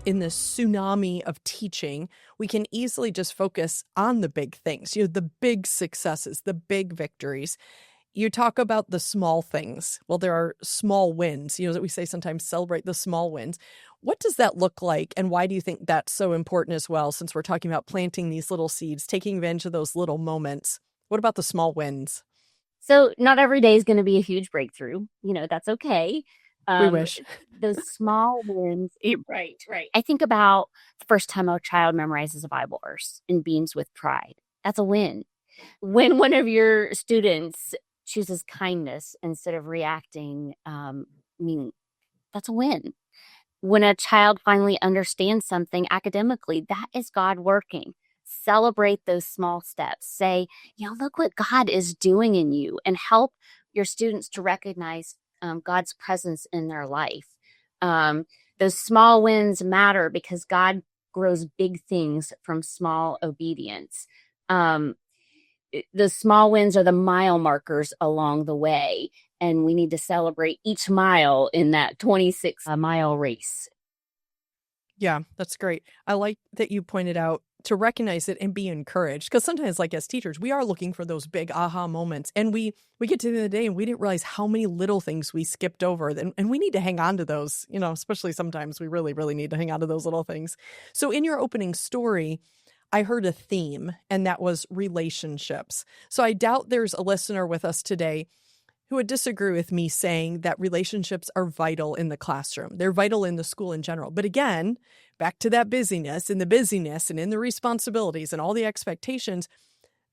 in this tsunami of teaching, we can easily just focus on the big things, the big successes, the big victories. You talk about the small things. Well, there are small wins, that we say sometimes celebrate the small wins. What does that look like? And why do you think that's so important as well, since we're talking about planting these little seeds, taking advantage of those little moments? What about the small wins? So not every day is going to be a huge breakthrough. That's okay. We Um, wish. those small wins. Right, right. I think about the first time a child memorizes a Bible verse and beams with pride. That's a win. When one of your students chooses kindness instead of reacting, that's a win. When a child finally understands something academically, that is God working. Celebrate those small steps. Say, look what God is doing in you, and help your students to recognize God's presence in their life. Those small wins matter because God grows big things from small obedience. The small wins are the mile markers along the way, and we need to celebrate each mile in that 26-mile race. Yeah, that's great. I like that you pointed out to recognize it and be encouraged, because sometimes, like as teachers, we are looking for those big aha moments, and we get to the end of the day and we didn't realize how many little things we skipped over, and we need to hang on to those, especially sometimes we really, really need to hang on to those little things. So in your opening story, I heard a theme, and that was relationships. So I doubt there's a listener with us today who would disagree with me saying that relationships are vital in the classroom. They're vital in the school in general. But again, back to that busyness, and in the responsibilities and all the expectations,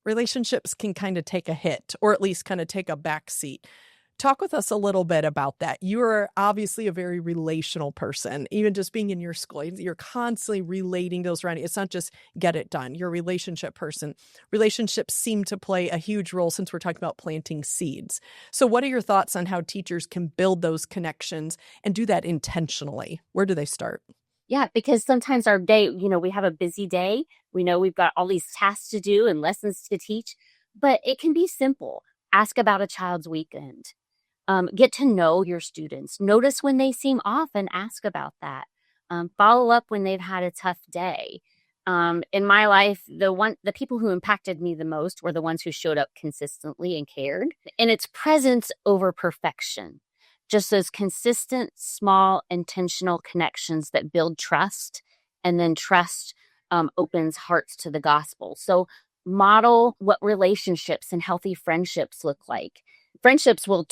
relationships can kind of take a hit, or at least kind of take a back seat. Talk with us a little bit about that. You are obviously a very relational person. Even just being in your school, you're constantly relating to those around you. It's not just get it done. You're a relationship person. Relationships seem to play a huge role since we're talking about planting seeds. So what are your thoughts on how teachers can build those connections and do that intentionally? Where do they start? Yeah, because sometimes our day, we have a busy day. We know we've got all these tasks to do and lessons to teach, but it can be simple. Ask about a child's weekend. Get to know your students. Notice when they seem off and ask about that. Follow up when they've had a tough day. In my life, the people who impacted me the most were the ones who showed up consistently and cared. And it's presence over perfection. Just those consistent, small, intentional connections that build trust, and then trust opens hearts to the gospel. So model what relationships and healthy friendships look like. Friendships will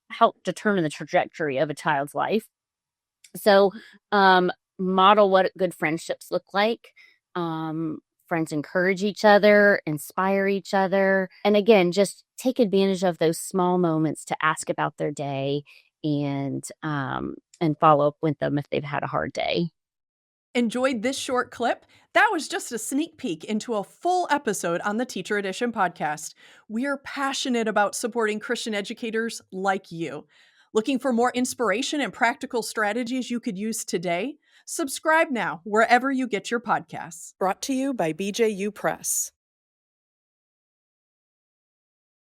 help determine the trajectory of a child's life. So model what good friendships look like. Friends encourage each other, inspire each other. And again, just take advantage of those small moments to ask about their day, and follow up with them if they've had a hard day. Enjoyed this short clip? That was just a sneak peek into a full episode on the Teacher Edition podcast. We are passionate about supporting Christian educators like you. Looking for more inspiration and practical strategies you could use today? Subscribe now wherever you get your podcasts. Brought to you by BJU Press.